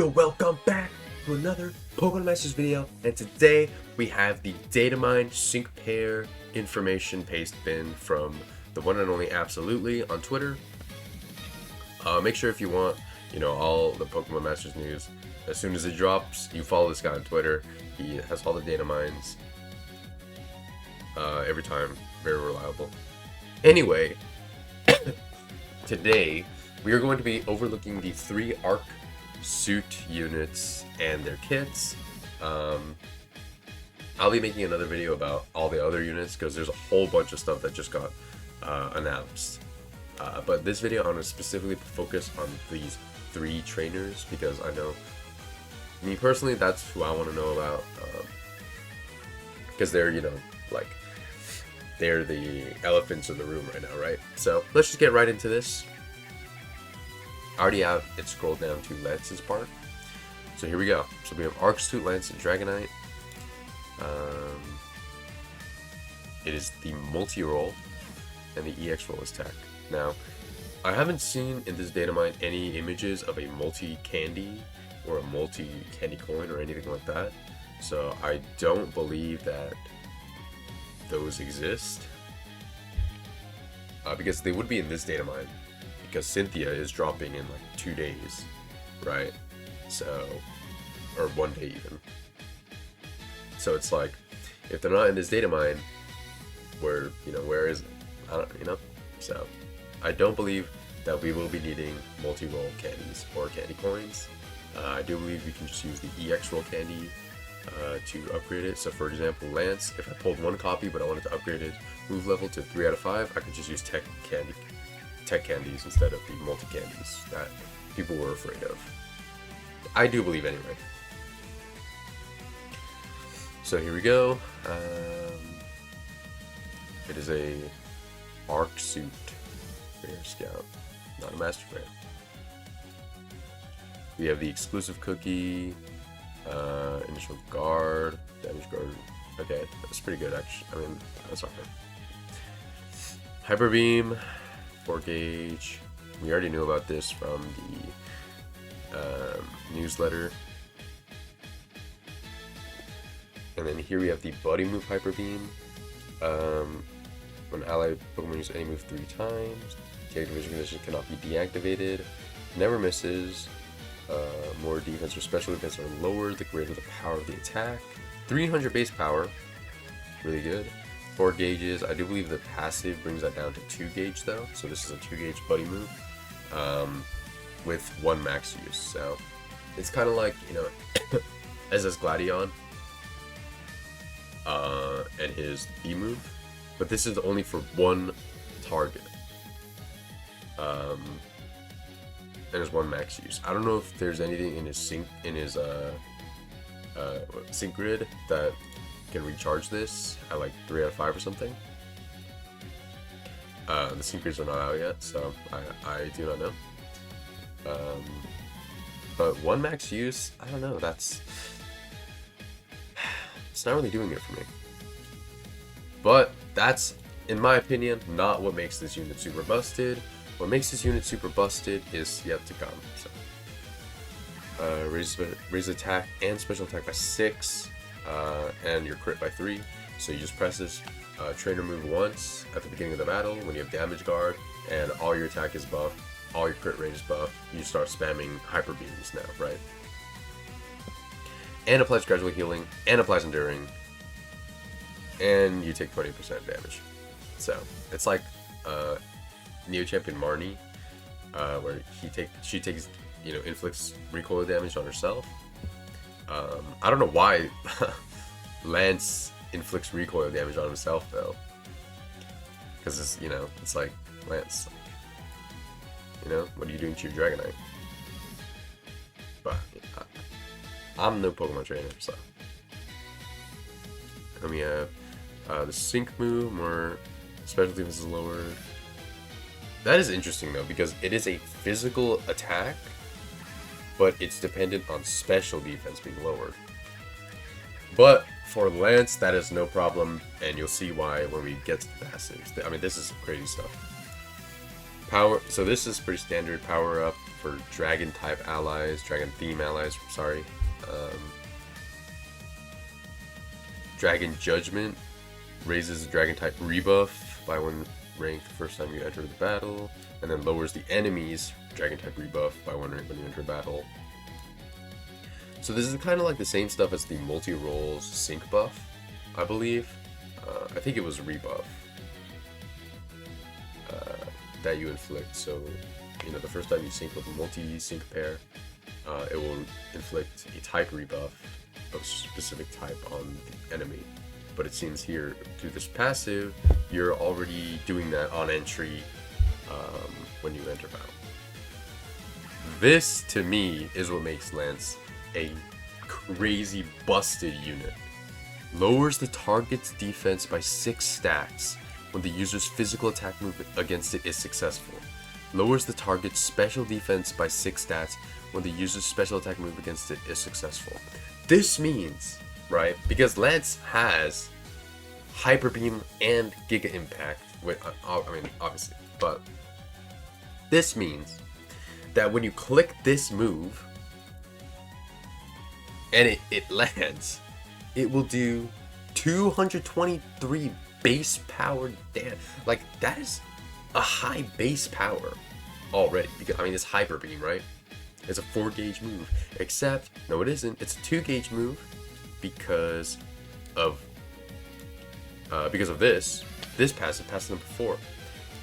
welcome back to another Pokemon Masters video, and today we have the Datamine sync pair information paste bin from the one and only Absolutely on Twitter. Make sure if you want, all the Pokemon Masters news, as soon as it drops, you follow this guy on Twitter. He has all the Datamines every time, very reliable. Anyway, today we are going to be overlooking the 3 Arc suit units and their kits. I'll be making another video about all the other units because there's a whole bunch of stuff that just got announced. But this video I want to specifically focus on these 3 trainers because I know, me personally, that's who I want to know about. Because they're, they're the elephants in the room right now, right? So let's just get right into this. I already have it scrolled down to Lance's part. So here we go. So we have Arc Suit, Lance, and Dragonite. It is the multi-roll, and the EX roll is tech. Now, I haven't seen in this Datamine any images of a multi-candy or a multi-candy coin or anything like that. So I don't believe that those exist. Because they would be in this Datamine. Because Cynthia is dropping in like 2 days, right? So, or 1 day even. So it's like, if they're not in this Datamine, where is it? I don't, So, I don't believe that we will be needing multi-roll candies or candy coins. I do believe we can just use the EX roll candy to upgrade it. So for example, Lance, if I pulled 1 copy but I wanted to upgrade it move level to 3 out of 5, I could just use tech candies instead of the multi-candies that people were afraid of. I do believe anyway. So here we go. It is a Arc Suit Rare Scout, not a Master Rare. We have the exclusive cookie, initial guard, damage guard. Okay, that's pretty good actually. I mean, that's not bad. Hyper Beam, 4 gauge. We already knew about this from the newsletter. And then here we have the Buddy Move Hyper Beam. When allied Pokemon use any move 3 times, the activation condition cannot be deactivated. Never misses. More defense or special defense are lower the greater the power of the attack. 300 base power, really good. 4 gauges. I do believe the passive brings that down to 2 gauge though, so this is a 2 gauge buddy move with 1 max use. So it's kind of like, SS Gladion and his B move, but this is only for 1 target. And there's 1 max use. I don't know if there's anything in his sync grid that can recharge this at like 3 out of 5 or something. The sync grids are not out yet, so I do not know. But 1 max use, I don't know. It's not really doing it for me. But that's, in my opinion, not what makes this unit super busted. What makes this unit super busted is yet to come. So, raise attack and special attack by 6, and your crit by 3. So you just press this trainer move once at the beginning of the battle when you have damage guard, and all your attack is buffed, all your crit rate is buffed. You start spamming hyper beams now, right? And applies gradual healing, and applies enduring, and you take 20% damage. So it's like Neo Champion Marnie, where she takes inflicts recoil damage on herself. I don't know why Lance inflicts recoil damage on himself though, because it's like, Lance, what are you doing to your Dragonite? But I'm no Pokemon trainer, so. And we have the sync move, more special defense is lowered. That is interesting though, because it is a physical attack, but it's dependent on special defense being lowered. But for Lance, that is no problem, and you'll see why when we get to the passives. I mean, this is some crazy stuff. Power. So this is pretty standard power up for dragon type allies, dragon theme allies, sorry. Dragon Judgment raises the dragon type rebuff by 1 rank the first time you enter the battle, and then lowers the enemy's dragon type rebuff by 1 rank when you enter battle. So this is kind of like the same stuff as the multi-rolls sync buff, I believe. I think it was a rebuff that you inflict. So, you know, the first time you sync with a multi-sync pair, it will inflict a type rebuff of specific type on the enemy. But it seems here, through this passive, you're already doing that on entry when you enter battle. This, to me, is what makes Lance a crazy busted unit. Lowers the target's defense by 6 stats when the user's physical attack move against it is successful. Lowers the target's special defense by 6 stats when the user's special attack move against it is successful. This means, right, because Lance has Hyper Beam and Giga Impact, I mean, obviously, but this means that when you click this move, and it lands, it will do 223 base power damage. Like, that is a high base power already. Because, I mean, it's Hyper Beam, right? It's a 4 gauge move. Except, no, it isn't. It's a 2 gauge move because of this passive number 4.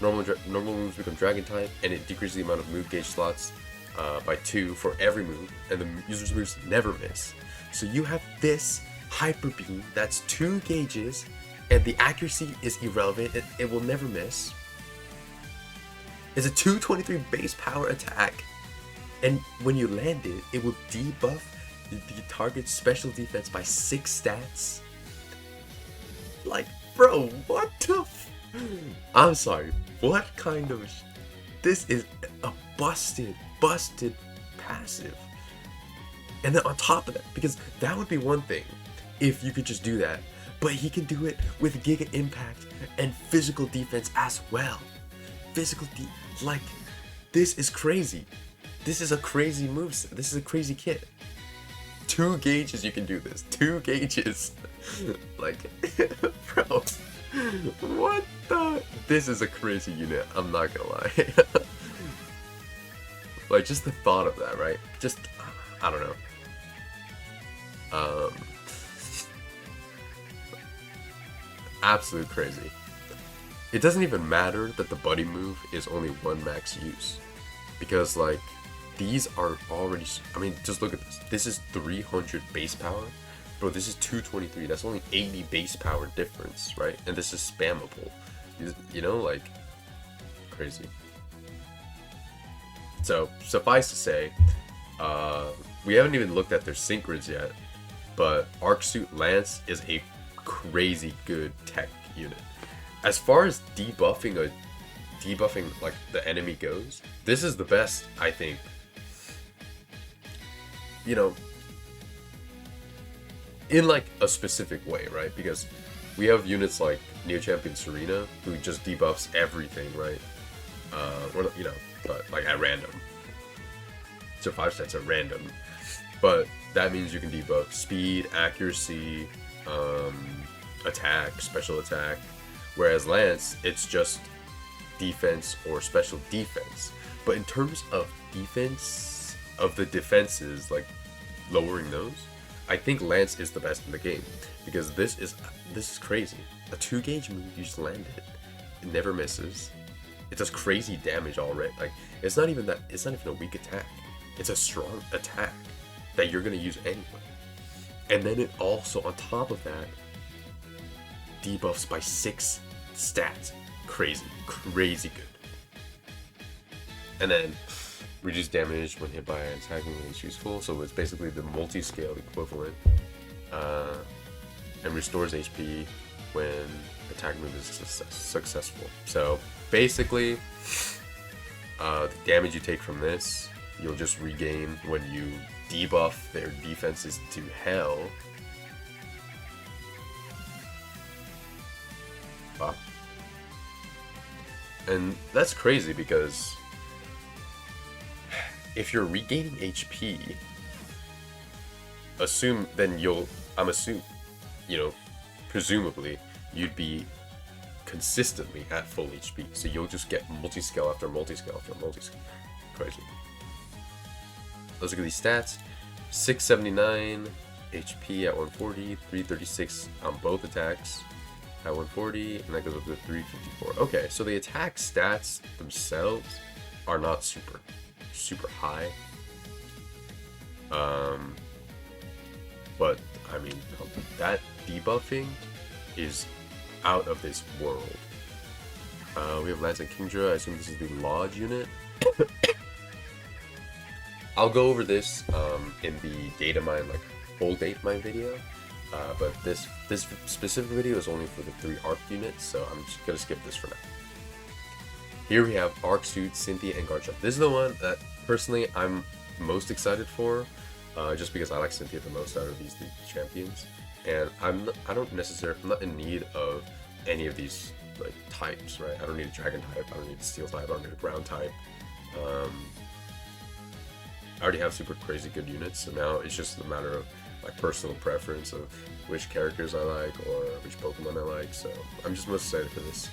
Normal moves become Dragon type, and it decreases the amount of move gauge slots by 2 for every move, and the user's moves never miss. So you have this Hyper Beam that's 2 gauges, and the accuracy is irrelevant. It will never miss. It's a 223 base power attack, and when you land it, it will debuff the target's special defense by 6 stats. Like, bro, what the I'm sorry, what kind of this is a busted passive. And then on top of that, because that would be one thing if you could just do that, but he can do it with Giga Impact and physical defense as well. Like, this is crazy. This is a crazy move. This is a crazy kit. 2 gauges you can do this. 2 gauges. Like, bro, what the? This is a crazy unit, I'm not gonna lie. Like, just the thought of that, right? Just, I don't know. Absolute crazy. It doesn't even matter that the buddy move is only 1 max use, because like these are already, I mean, just look at this. This is 300 base power, bro. This is 223. That's only 80 base power difference, right? And this is spammable. You know, like, crazy. So suffice to say, we haven't even looked at their synchrons yet, but Arc Suit Lance is a crazy good tech unit. As far as debuffing like the enemy goes, this is the best, I think. You know, in like a specific way, right? Because we have units like Neo Champion Serena who just debuffs everything, right? Or, you know, but like at random. So 5 stats at random. But that means you can debuff speed, accuracy, attack, special attack. Whereas Lance, it's just defense or special defense. But in terms of defense, of the defenses, like lowering those, I think Lance is the best in the game. Because this is crazy. A 2 gauge move, you just land it. It never misses. It does crazy damage already. Like, it's not even a weak attack. It's a strong attack that you're gonna use anyway. And then it also, on top of that, debuffs by 6 stats. Crazy good. And then reduce damage when hit by an attack move is useful. So it's basically the multi-scale equivalent. And restores HP when attack move is successful. So basically, the damage you take from this, you'll just regain when you debuff their defenses to hell. Wow. And that's crazy because if you're regaining HP, presumably you'd be consistently at full HP. So you'll just get multi-scale after multi-scale after multi-scale. Crazy. Let's look at these stats. 679 HP at 140, 336 on both attacks at 140, and that goes up to 354. Okay, so the attack stats themselves are not super high. But I mean, that debuffing is out of this world. We have Lance and Kingdra. I assume this is the Lodge unit. I'll go over this in the Datamine, like full Datamine video. But this specific video is only for the 3 ARC units, so I'm just gonna skip this for now. Here we have ARC Suit, Cynthia, and Garchomp. This is the one that personally I'm most excited for, just because I like Cynthia the most out of these 3 champions, and I'm not in need of any of these like types, right? I don't need a Dragon type, I don't need a Steel type, I don't need a Ground type. I already have super crazy good units, so now it's just a matter of like personal preference of which characters I like or which Pokemon I like. So I'm just most excited for this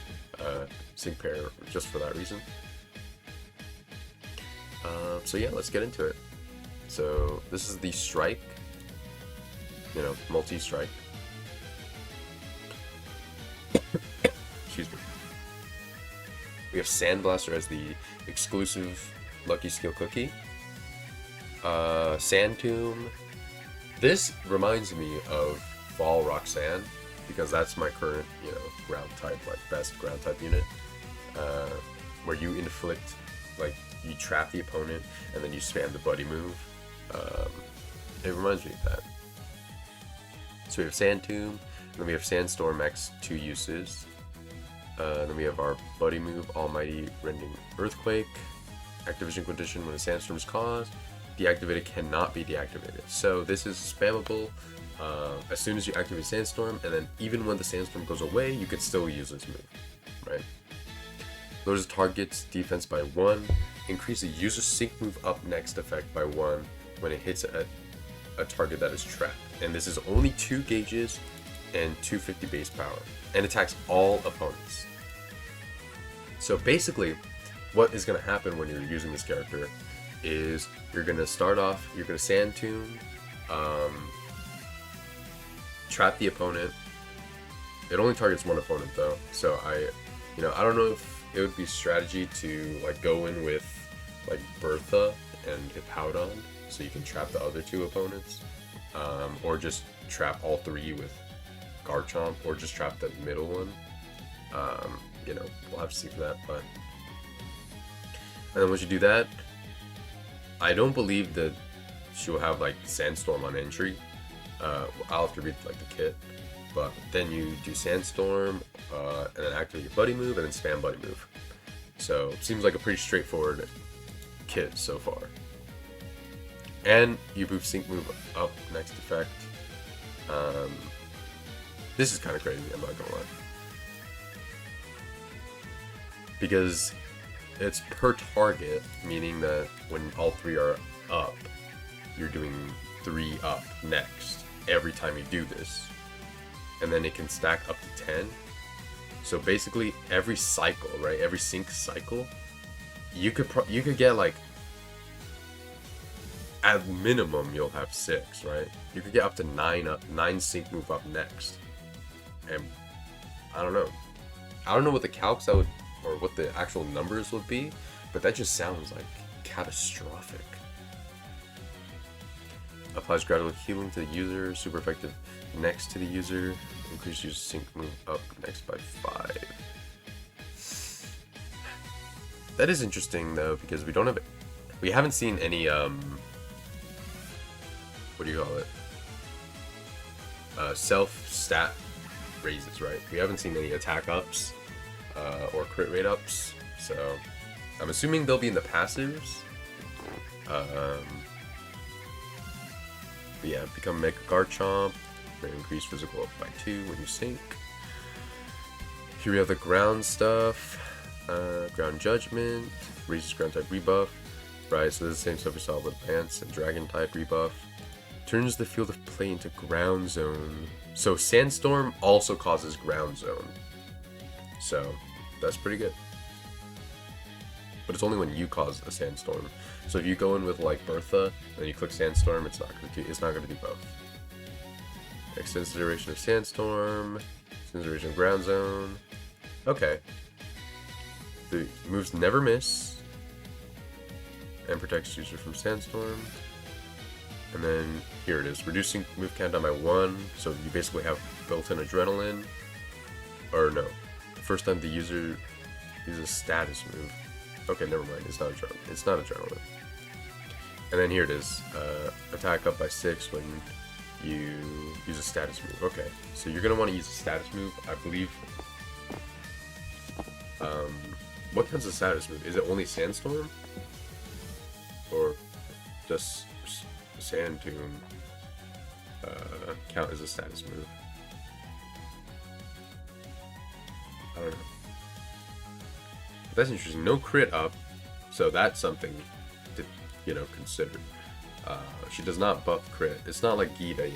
sync pair just for that reason. So yeah, let's get into it. So this is the Strike, multi-strike. Excuse me. We have Sandblaster as the exclusive Lucky Skill Cookie. Sand Tomb. This reminds me of Fall Roxanne, because that's my current, ground type, like best ground type unit. Where you inflict, like you trap the opponent and then you spam the buddy move. It reminds me of that. So we have Sand Tomb, and then we have Sandstorm X 2 uses. Then we have our buddy move, Almighty Rending Earthquake. Activation condition: when a sandstorm is caused, deactivated cannot be deactivated. So this is spammable as soon as you activate Sandstorm, and then even when the Sandstorm goes away, you can still use this move, right? Lowers the target's defense by 1. Increase the user's sync move up next effect by 1 when it hits a target that is trapped. And this is only 2 gauges and 250 base power, and attacks all opponents. So basically, what is going to happen when you're using this character is you're going to start off, you're going to Sand Tomb, trap the opponent. It only targets 1 opponent though, so I don't know if it would be strategy to like go in with like Bertha and Hippowdon so you can trap the other 2 opponents, or just trap all 3 with Garchomp, or just trap the middle one. We'll have to see for that, but and then once you do that, I don't believe that she'll have like Sandstorm on entry. I'll have to read like the kit, but then you do Sandstorm, and then activate your buddy move, and then spam buddy move. So it seems like a pretty straightforward kit so far. And you move sync move up next effect. This is kind of crazy, I'm not gonna lie, because it's per target, meaning that when all 3 are up, you're doing 3 up next every time you do this, and then it can stack up to 10. So basically every cycle, right, every sync cycle, you could get like, at minimum you'll have 6, right? You could get up to 9 sync move up next. And I don't know what the calcs that would, or what the actual numbers would be, but that just sounds like catastrophic. Applies gradual healing to the user, super effective next to the user, increase user sync move up next by 5. That is interesting though, because we haven't seen any what do you call it? Self stat raises, right? We haven't seen any attack ups or crit rate ups, so I'm assuming they'll be in the passives. But yeah, become Mega Garchomp, increase physical up by 2 when you sync. Here we have the ground stuff. Ground Judgment, raises ground type rebuff, right? So this is the same stuff we saw with Lance and Dragon type rebuff. Turns the field of play into ground zone. So Sandstorm also causes ground zone. So that's pretty good. But it's only when you cause a Sandstorm. So if you go in with like Bertha and you click Sandstorm, it's not gonna do both. Extends the duration of Sandstorm. Extends the duration of ground zone. Okay. The moves never miss. And protects user from Sandstorm. And then here it is, reducing move countdown by 1. So you basically have built-in adrenaline. Or no, the first time the user uses a status move. Okay, never mind. It's not adrenaline. It's not adrenaline. And then here it is, attack up by 6 when you use a status move. Okay, so you're gonna want to use a status move, I believe. What counts as a status move? Is it only Sandstorm? Or just Sand Tomb count as a status move? I don't know. But that's interesting. No crit up, so that's something to, consider. She does not buff crit. It's not like Gita,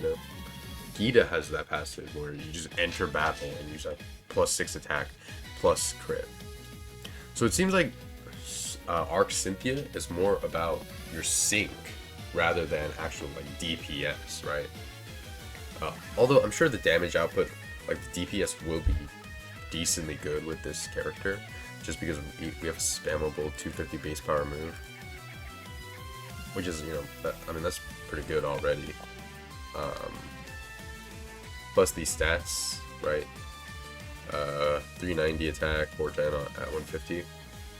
Gita has that passive where you just enter battle and use a +6 attack plus crit. So it seems like Arc Cynthia is more about your sync rather than actual like DPS, right? Although I'm sure the damage output, like the DPS, will be decently good with this character, just because we have a spammable 250 base power move, which is that's pretty good already. Plus these stats, right? 390 attack, 410 at 150.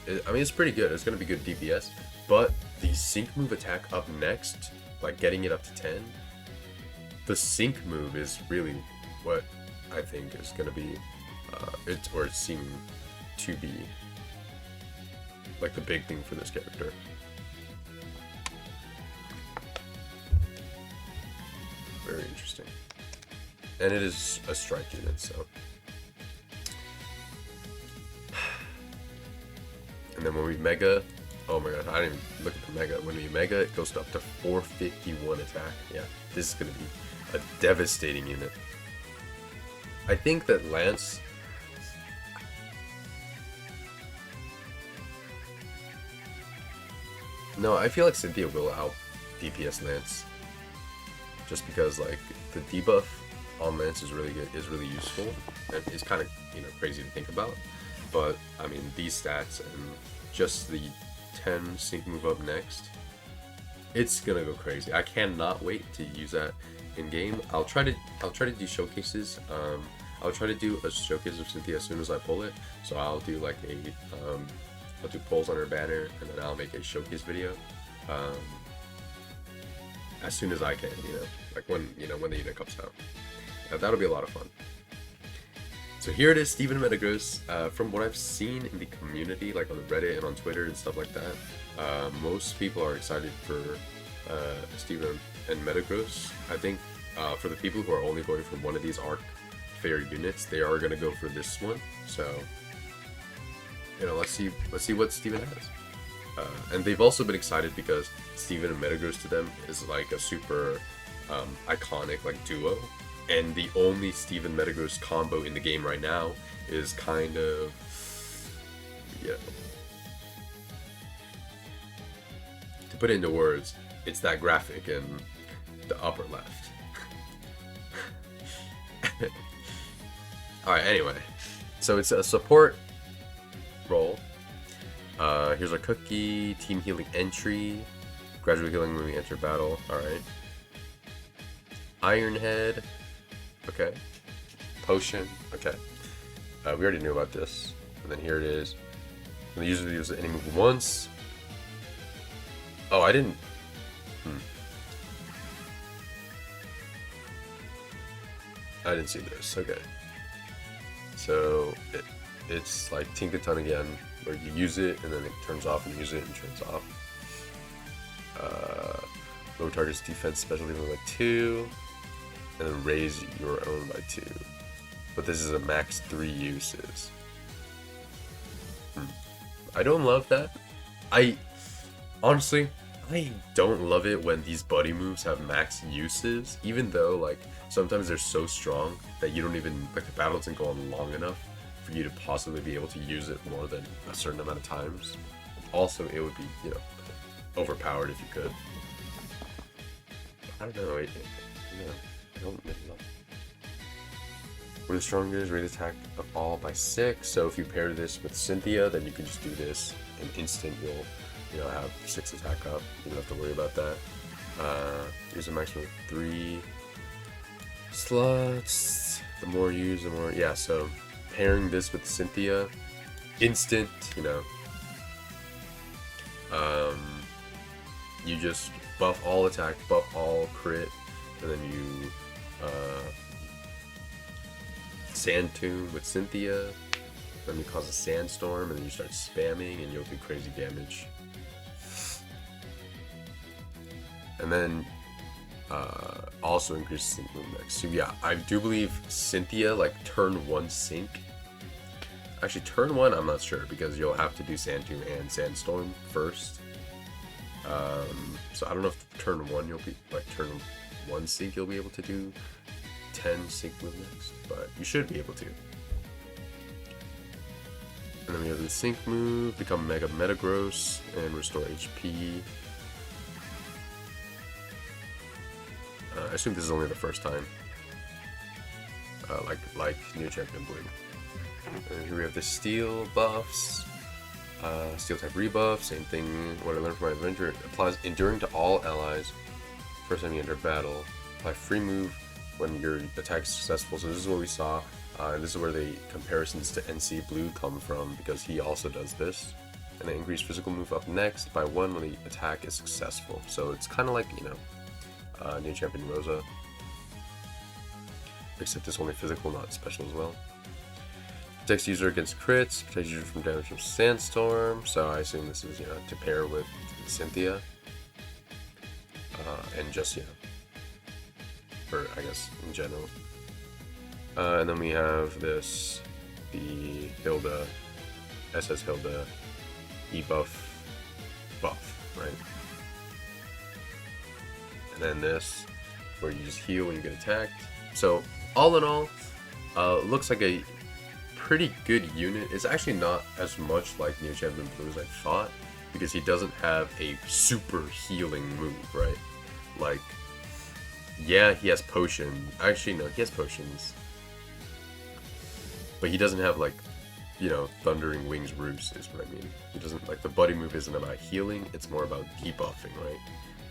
It's pretty good. It's gonna be good DPS, but the sync move attack up next, like getting it up to 10, the sync move is really what I think is gonna be, it's seeming to be like the big thing for this character. Very interesting. And it is a strike unit, so. And then when we mega, oh my god, I didn't even look at the mega. When we mega, it goes up to 451 attack. Yeah, this is going to be a devastating unit. I think that Lance... No, I feel like Cynthia will out DPS Lance. Just because, like, the debuff on Lance is really good, is really useful, and it's kind of, crazy to think about. But, I mean, these stats and just the 10 sync move up next, it's gonna go crazy. I cannot wait to use that in game. I'll try to do showcases. I'll try to do a showcase of Cynthia as soon as I pull it. So I'll do like I'll do polls on her banner, and then I'll make a showcase video as soon as I can. Like when the unit comes out. That'll be a lot of fun. So here it is, Steven Metagross. From what I've seen in the community, like on Reddit and on Twitter and stuff like that, most people are excited for Steven and Metagross. I think for the people who are only going for one of these Arc Fair units, they are going to go for this one. So, let's see what Steven has. And they've also been excited because Steven and Metagross to them is like a super iconic like duo. And the only Steven Metagross combo in the game right now is kind of, to put it into words, it's that graphic in the upper left. Alright, anyway. So it's a support role. Here's our cookie, team healing entry, gradual healing when we enter battle. Alright. Iron Head. Okay. Potion. Okay. We already knew about this. And then here it is. When the user uses any move once. Oh, I didn't. I didn't see this. Okay. So it's like Tinkaton again, where you use it and then it turns off, and use it and turns off. Low target's defense special defense by 2. And then raise your own by 2. But this is a max 3 uses. I don't love that. Honestly, I don't love it when these buddy moves have max uses, even though like sometimes they're so strong that you don't even like the battle doesn't go on long enough for you to possibly be able to use it more than a certain amount of times. Also, it would be, you know, overpowered if you could. I don't know. I don't really love it. We're the strongest rate attack of all by 6. So if you pair this with Cynthia, then you can just do this in instant. You'll, you know, have 6 attack up. You don't have to worry about that. Use a maximum of 3 slots. The more you use, the more. Yeah. So pairing this with Cynthia, instant. You know. You just buff all attack, buff all crit, and then you Sand Tomb with Cynthia, then you cause a sandstorm, and then you start spamming, and you'll do crazy damage. And then also increases sync move next. So yeah, I do believe Cynthia, like turn 1 sync. Actually, turn 1, I'm not sure, because you'll have to do Sand Tomb and Sandstorm first. So I don't know if turn 1 you'll be like turn 1 sync you'll be able to do 10 sync move next, but you should be able to. And then we have the sync move, become Mega Metagross, and restore HP. I assume this is only the first time. Like New Champion Blue. And here we have the Steel buffs. Steel type rebuff, same thing. What I learned from my adventure, it applies enduring to all allies. First time you enter battle. Apply free move when your attack is successful. So this is what we saw. And this is where the comparisons to NC Blue come from, because he also does this. And then increase physical move up next by 1 when the attack is successful. So it's kind of like, you know, New Champion Rosa. Except it's only physical, not special as well. Protects user against crits, protects user from damage from Sandstorm, so I assume this is, you know, to pair with Cynthia. And just, you know, or I guess in general. And then we have this, the Hilda, SS Hilda E-buff, right? And then this, where you just heal when you get attacked. So, all in all, looks like a pretty good unit. It's actually not as much like New Champion Blue as I thought, because he doesn't have a super healing move, right? Like, yeah, he has potion. Actually, no, he has potions. But he doesn't have, like, you know, Thundering Wings Roost is what I mean. He doesn't, like, the buddy move isn't about healing, it's more about debuffing, right?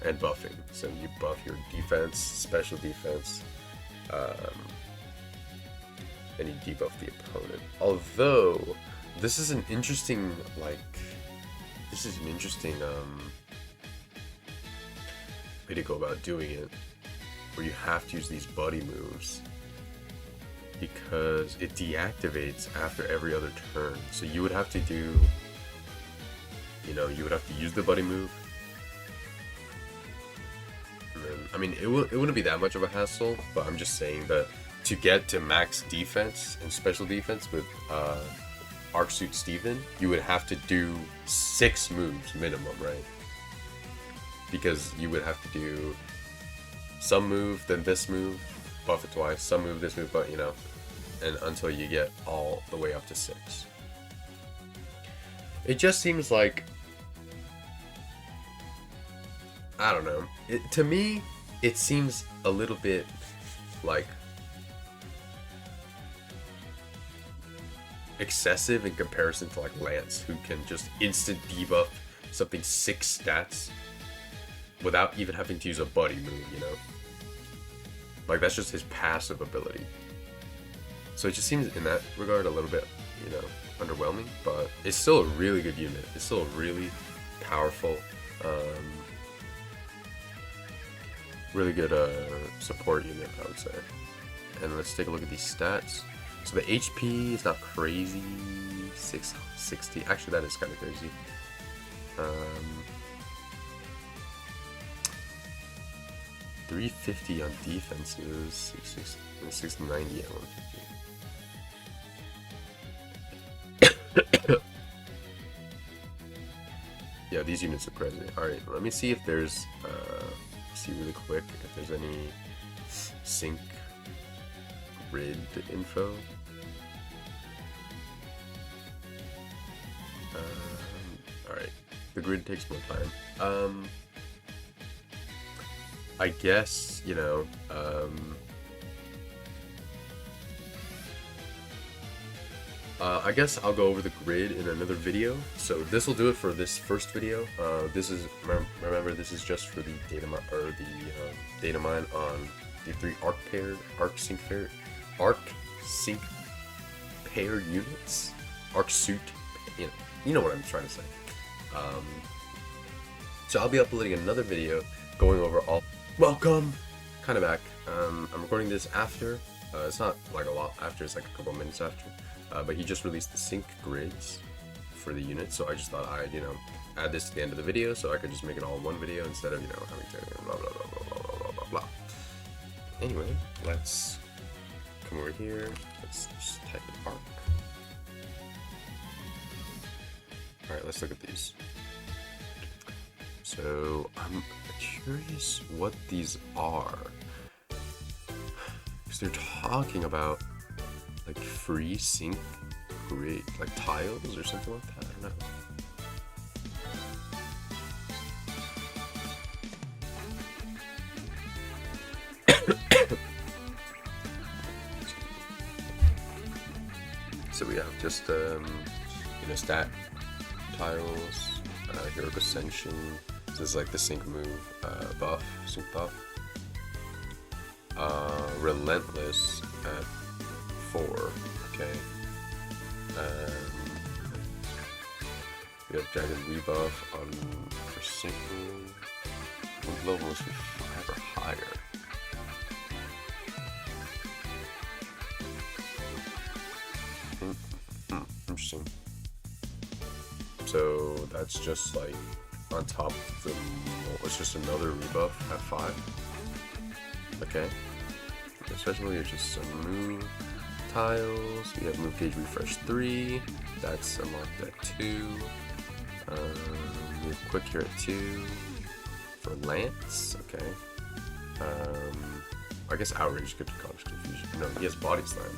And buffing. So you buff your defense, special defense, and you debuff the opponent. Although, this is an interesting, like, way to go about doing it, where you have to use these buddy moves, because it deactivates after every other turn. So you would have to do, you know, you would have to use the buddy move. And then, I mean, it wouldn't be that much of a hassle, but I'm just saying that to get to max defense and special defense with Arc Suit Steven, you would have to do 6 moves minimum, right? Because you would have to do some move, then this move, buff it twice, some move, this move, but you know, and until you get all the way up to 6. It just seems like, I don't know. To me, it seems a little bit like excessive in comparison to like Lance, who can just instant debuff something 6 stats without even having to use a buddy move, you know? Like, that's just his passive ability. So it just seems in that regard a little bit, you know, underwhelming, but it's still a really good unit. It's still a really powerful, really good support unit, I would say. And let's take a look at these stats. So the HP is not crazy, 660. Actually, that is kind of crazy. 350 on defenses, 690 at 150. Yeah, these units are crazy. Alright, let me see if there's, see really quick if there's any sync grid info. Alright, the grid takes more time. I guess, you know, I guess I'll go over the grid in another video. So this will do it for this first video. This is, remember, this is just for the Datamine on the 3 arc sync paired units, arc suit, you know what I'm trying to say. So I'll be uploading another video going over all. Welcome, kind of back. I'm recording this after. It's not like a lot after. It's like a couple minutes after. But he just released the sync grids for the units, so I just thought I'd, you know, add this to the end of the video so I could just make it all one video instead of, you know, having to blah blah blah blah blah blah blah blah. Anyway, let's come over here. Let's just type in arc. Alright, let's look at these. So I'm curious what these are, because they're talking about like free sync grid, like tiles or something like that. I don't know. So we have just you know, stat tiles, heroic ascension. This is like the sync move buff, sync buff. Relentless at 4. Okay. We have jagged rebuff on for sync move. Move level must be 5 or higher. Interesting. So that's just like on top of the, it's just another rebuff at 5. Okay. Especially it's just some move tiles. We have move gauge refresh 3. That's unlocked at 2. We have quick here at 2 for Lance. Okay. I guess outrage could cause confusion. No, he has body slam.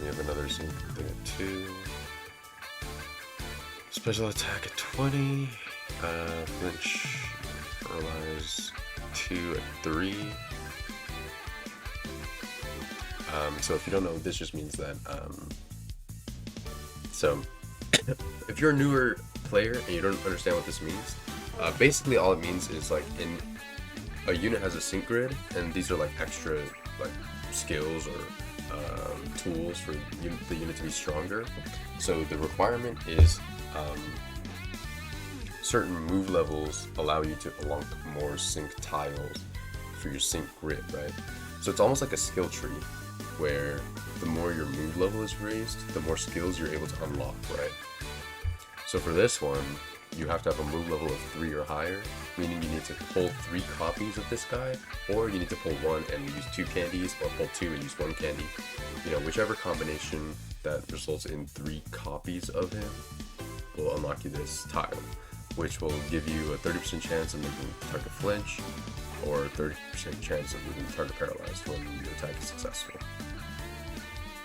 We have another sync thing at 2. Special attack at 20. Flinch, paralyze 2 at 3. So if you don't know, this just means that, so if you're a newer player and you don't understand what this means, basically all it means is like in a unit has a sync grid, and these are like extra like skills or tools for the unit to be stronger. So the requirement is certain move levels allow you to unlock more sync tiles for your sync grid, right? So it's almost like a skill tree where the more your move level is raised, the more skills you're able to unlock, right? So for this one, you have to have a move level of 3 or higher, meaning you need to pull 3 copies of this guy, or you need to pull 1 and use 2 candies, or pull 2 and use 1 candy. You know, whichever combination that results in 3 copies of him will unlock you this tile, which will give you a 30% chance of making the target flinch, or a 30% chance of leaving the target paralyzed when your attack is successful.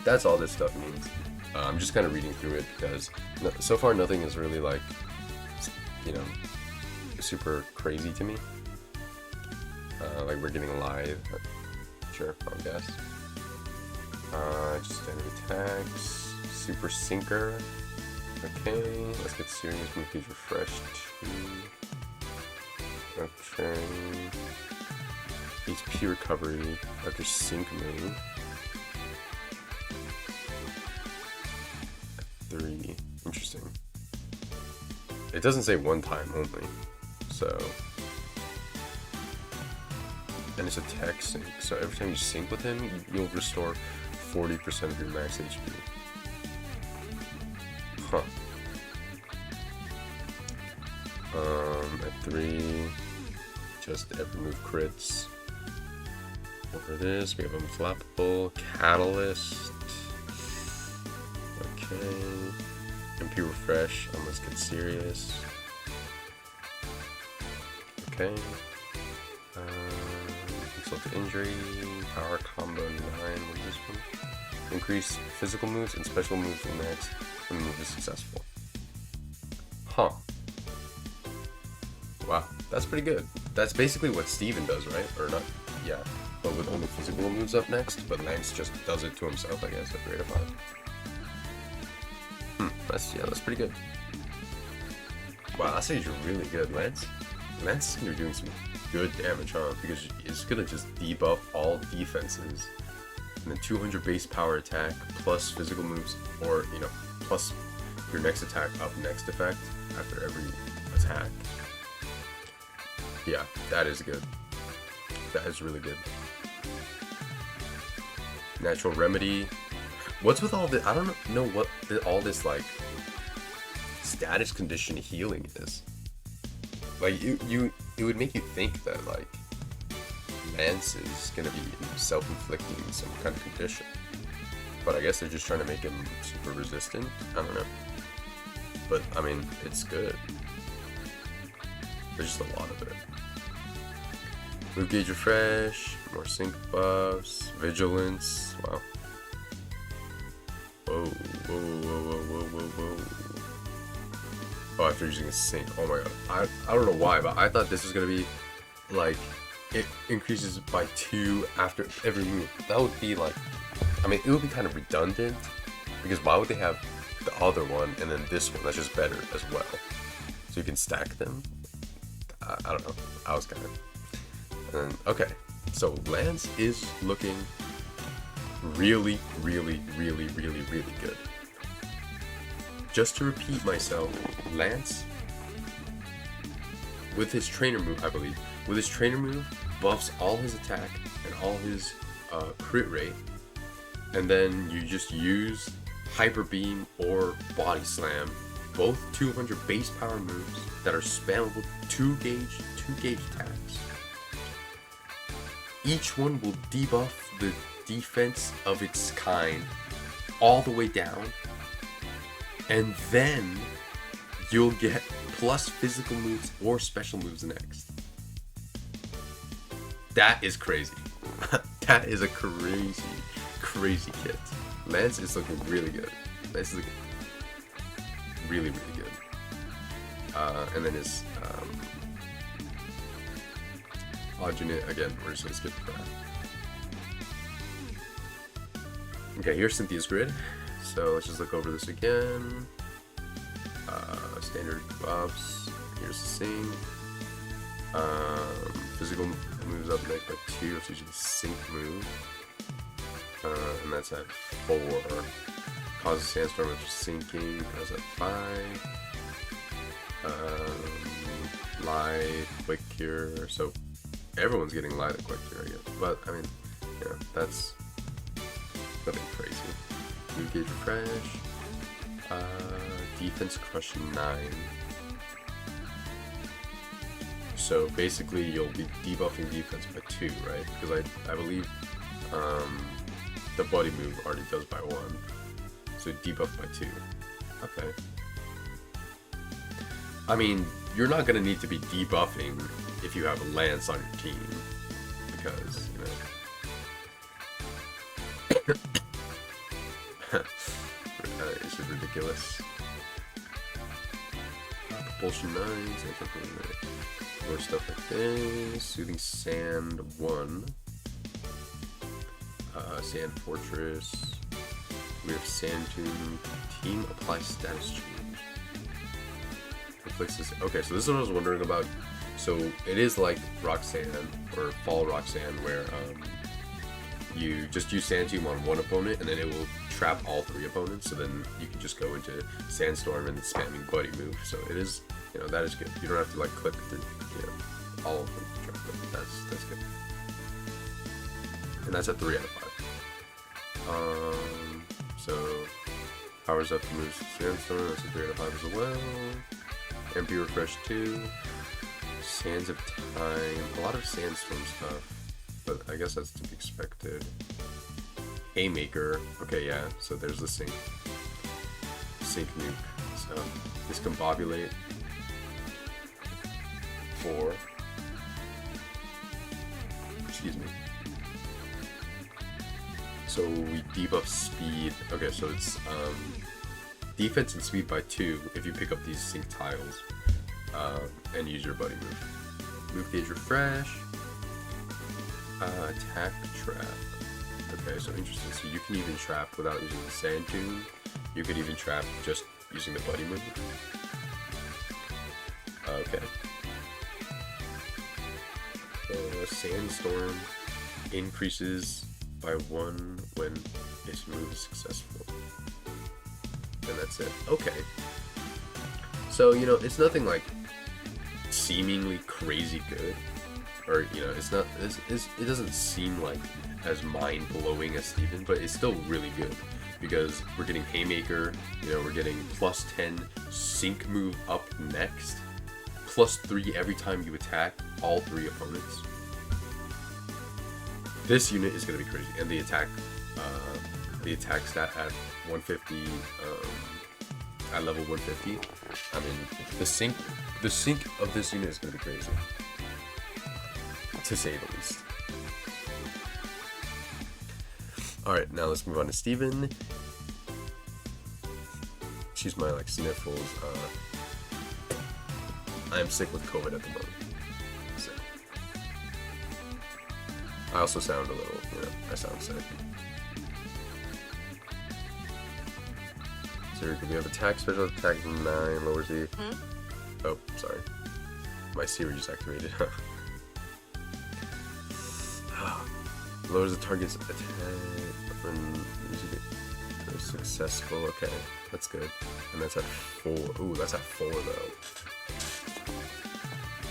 That's all this stuff means. I'm just kind of reading through it because so far nothing is really like, you know, super crazy to me. Like we're getting live, but sure, I'll guess. Just standard attacks, super sinker. Okay, let's get serious. Move gauge refresh 2. Okay. HP recovery after sync move. 3. Interesting. It doesn't say one time only, so. And it's a tech sync, so every time you sync with him, you'll restore 40% of your max HP. Huh. At 3, just every move crits. Over this, we have Unflappable, Catalyst. Okay. MP refresh, let's get serious. Okay. Insult to injury, power combo 9, what is this one? Increase physical moves and special moves next when the move is successful. Huh. Wow, that's pretty good. That's basically what Steven does, right? Or not, yeah. But with only physical moves up next, but Lance just does it to himself, I guess, at 3 out of 5. That's pretty good. Wow, that's actually really good, Lance. Lance is gonna be doing some good damage, huh? Because it's gonna just debuff all defenses. And then 200 base power attack, plus physical moves, or, you know, plus your next attack up next effect after every attack. Yeah, that is good. That is really good. Natural remedy. What's with all this? I don't know what all this, like, status condition healing is. Like, it would make you think that, like, Lance is gonna be self-inflicting some kind of condition. But I guess they're just trying to make him super resistant. I don't know. But, I mean, it's good. There's just a lot of it. Move gauge refresh, more sync buffs, vigilance. Wow. Whoa, whoa, whoa, whoa, whoa, whoa, whoa. Oh, after using a sync. Oh my god. I don't know why, but I thought this was gonna be like it increases by 2 after every move. That would be like, I mean, it would be kind of redundant because why would they have the other one and then this one that's just better as well? So you can stack them. I don't know. I was kind of. And okay, so Lance is looking really, really, really, really, really good. Just to repeat myself, Lance, with his trainer move, I believe, with his trainer move, buffs all his attack and all his crit rate, and then you just use Hyper Beam or Body Slam, both 200 base power moves that are spammable 2 gauge attacks. Each one will debuff the defense of its kind all the way down, and then you'll get plus physical moves or special moves next. That is crazy. That is a crazy, crazy kit. Lance is looking really good. Lance is looking really, really good. And then his Alternate, again, we're just gonna skip that. Okay, here's Cynthia's grid. So let's just look over this again. Standard buffs. Here's the sync. Physical moves up next by 2. It's usually the sync move. And that's at 4. Causes Sandstorm, which is sinking. That's at 5. Light, Quick Cure. So everyone's getting Light and Quick Cure, I guess. But, I mean, yeah, that's nothing crazy. Move gauge refresh. Defense crush 9. So basically you'll be debuffing defense by 2, right? Because I believe the buddy move already does by 1. So debuff by 2. Okay. I mean, you're not gonna need to be debuffing if you have a Lance on your team. Because, you know. It's just ridiculous. Propulsion 9, more stuff like this. Soothing Sand 1. Sand Fortress. We have Sand Tomb. Team apply status change. Okay, so this is what I was wondering about. So it is like Roxanne or Fall Roxanne, where you just use Sand Tomb on one opponent and then it will trap all 3 opponents. So then you can just go into Sandstorm and spamming Buddy move. So it is, you know, that is good. You don't have to like click the, you know, all of them to trap them. That's good. And that's a 3 out of 5. So powers up the moves Sandstorm. That's a 3 out of 5 as well. MP refresh 2. Sands of Time. A lot of Sandstorm stuff, but I guess that's to be expected. Haymaker. Okay, yeah. So there's the sync nuke. Discombobulate. 4. Excuse me. So we debuff speed. Okay, so it's defense and speed by 2 if you pick up these sync tiles and use your buddy move. Move gauge refresh. Attack trap. Okay, so interesting. So you can even trap without using the sand tune. You could even trap just using the buddy move. Okay. Sandstorm increases by 1 when its move is successful. And that's it. Okay. So, you know, it's nothing like seemingly crazy good. Or, you know, it's not, it doesn't seem like as mind-blowing as Steven, but it's still really good. Because we're getting Haymaker, you know, we're getting plus 10 sync move up next. Plus 3 every time you attack all 3 opponents. This unit is going to be crazy. And the attack stat at 150, at level 150. I mean, the sync of this unit is going to be crazy. To say the least. Alright, now let's move on to Steven. Excuse my like sniffles. I am sick with COVID at the moment. So I also sound a little, you know, I sound sick. So we have attack, special attack 9, lowers the... Oh, sorry. My Siri just activated. Lowers the target's attack when successful. Okay, that's good. And that's at 4. Ooh, that's at 4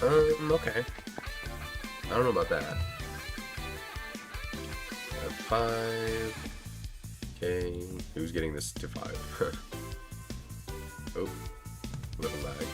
though. Okay. I don't know about that. At 5. Okay, who's getting this to 5? Oh, little lag.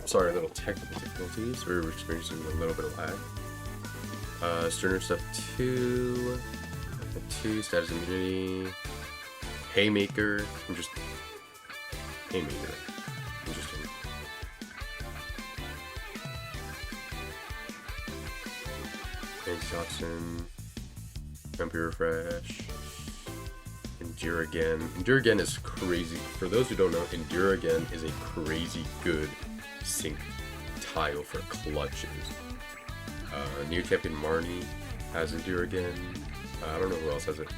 Sorry, little technical difficulties. We're experiencing a little bit of lag. Sterner stuff 2. 2, status immunity. Haymaker. Haymaker. Interesting. Antitoxin. Vampire refresh. Endure again. Endure again is crazy. For those who don't know, Endure again is a crazy good sync tile for clutches. New champion Marnie has Endure again. I don't know who else has it.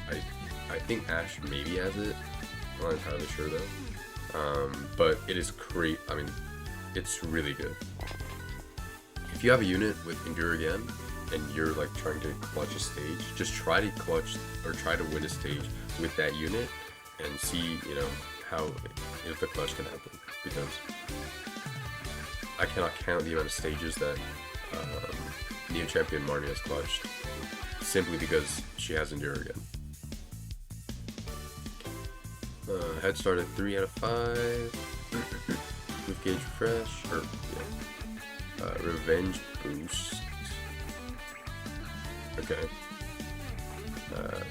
I think Ash maybe has it. I'm not entirely sure though. But it is great. I mean, it's really good. If you have a unit with Endure again and you're like trying to clutch a stage, just try to clutch or try to win a stage with that unit and see, you know, how if the clutch can happen. Because I cannot count the amount of stages that Neo Champion Marnie has clutched simply because she has Endure again. Head start at 3 out of 5. Move gauge refresh, or yeah. Revenge boost. Okay.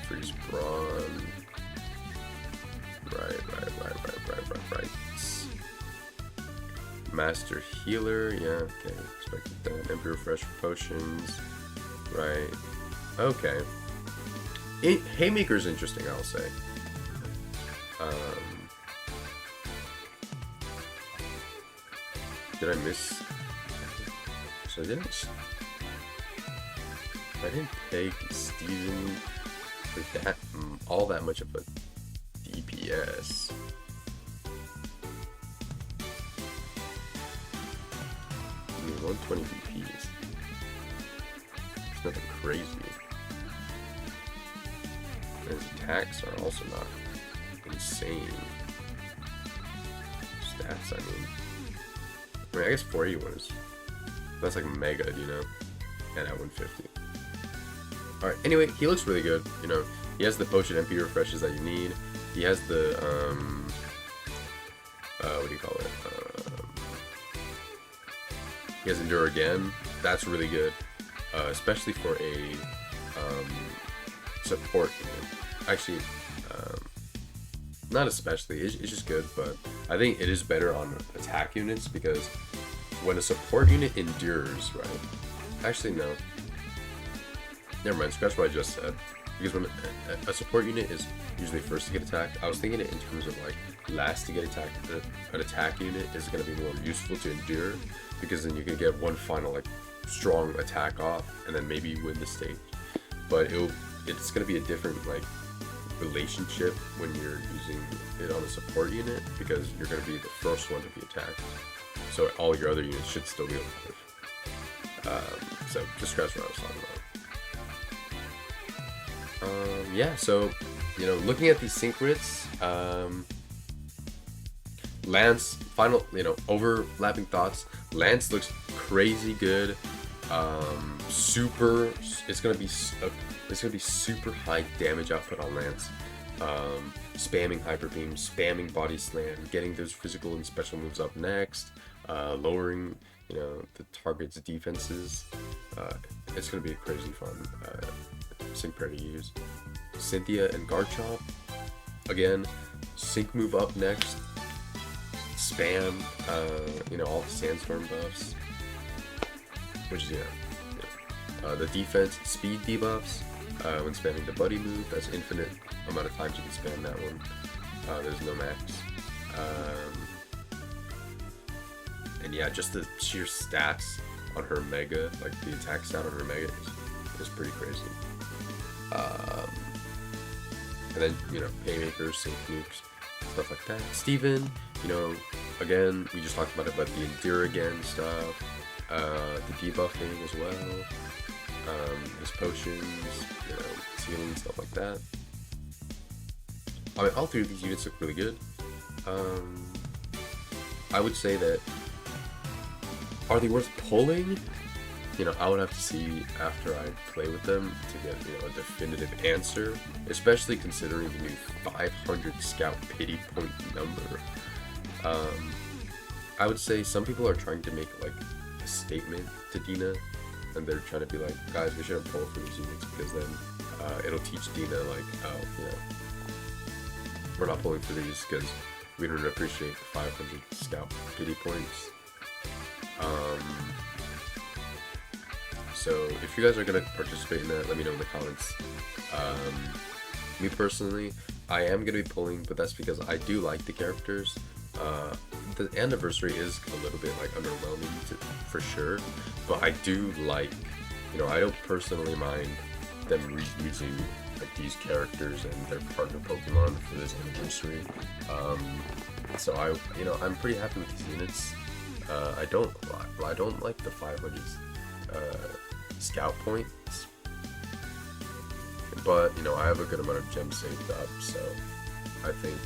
Freeze brawn. Right. Master healer, yeah, okay, expected that. Emperor refresh for potions. Right. Okay. Haymaker's interesting, I'll say. Did I miss? So I didn't take Steven for that all that much of a DPS. I mean, 120 DPs. It's nothing crazy. And his attacks are also not insane. Stats, I mean, I guess 481 is, that's like mega, you know, and at 150. Alright, anyway, he looks really good, you know, He has the potion MP refreshes that you need. He has the what do you call it? He has Endure again. That's really good, especially for a support unit. Actually, not especially. It's just good, but I think it is better on attack units because when a support unit endures, right? Actually, no. Never mind. Scratch what I just said. Because when a support unit is usually first to get attacked, I was thinking it in terms of like last to get attacked. An attack unit is going to be more useful to endure because then you can get one final like strong attack off and then maybe win the stage. But it's going to be a different like relationship when you're using it on a support unit because you're going to be the first one to be attacked. So all your other units should still be alive. So just scratch what I was talking about. Yeah, so, you know, looking at these sync writs, Lance, final, you know, overlapping thoughts. Lance looks crazy good. It's gonna be super high damage output on Lance. Spamming Hyper Beam, spamming Body Slam, getting those physical and special moves up next, lowering, you know, the target's defenses. It's gonna be a crazy fun sync pair to use. Cynthia and Garchomp, again, sync move up next, spam, you know, all the Sandstorm buffs, which is, the defense, speed debuffs, when spamming the buddy move, that's infinite amount of times you can spam that one, there's no max, and yeah, just the sheer stats on her Mega, like the attack stat on her Mega is pretty crazy. And then, you know, Haymakers, Sync Nukes, stuff like that. Steven, you know, again, we just talked about it, but the Endure again stuff, the debuffing as well, his potions, you know, sealing, stuff like that. I mean, all three of these units look really good. I would say that, are they worth pulling? You know, I would have to see after I play with them to get, you know, a definitive answer, especially considering the new 500 Scout Pity Point number. I would say some people are trying to make like a statement to Dina, and they're trying to be like, guys, we shouldn't pull for these units because then it'll teach Dina like, oh, you know, we're not pulling for these because we don't appreciate the 500 Scout Pity Points. So if you guys are going to participate in that, let me know in the comments. Me personally, I am going to be pulling, but that's because I do like the characters. The anniversary is a little bit like underwhelming for sure, but I do like, you know, I don't personally mind them reusing like these characters and their partner Pokemon for this anniversary. So I'm pretty happy with these units. I don't like the 500 Scout points, but you know, I have a good amount of gems saved up, so I think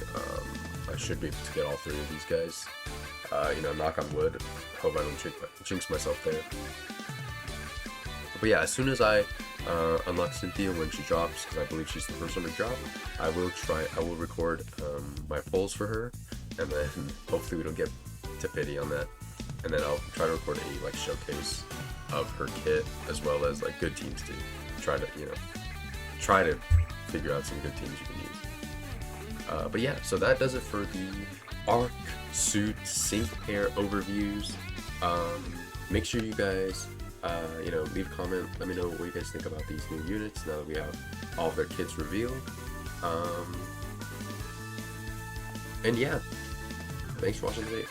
I should be able to get all three of these guys. You know, knock on wood, hope I don't jinx myself there. But yeah, as soon as I unlock Cynthia when she drops, because I believe she's the first one to drop, I will record my polls for her, and then hopefully we don't get to pity on that, and then I'll try to record a like showcase of her kit, as well as like good teams to try to figure out some good teams you can use. But yeah, so that does it for the Arc Suit Sync Pair overviews. Make sure you guys you know, leave a comment, let me know what you guys think about these new units now that we have all of their kits revealed. And yeah, thanks for watching the video.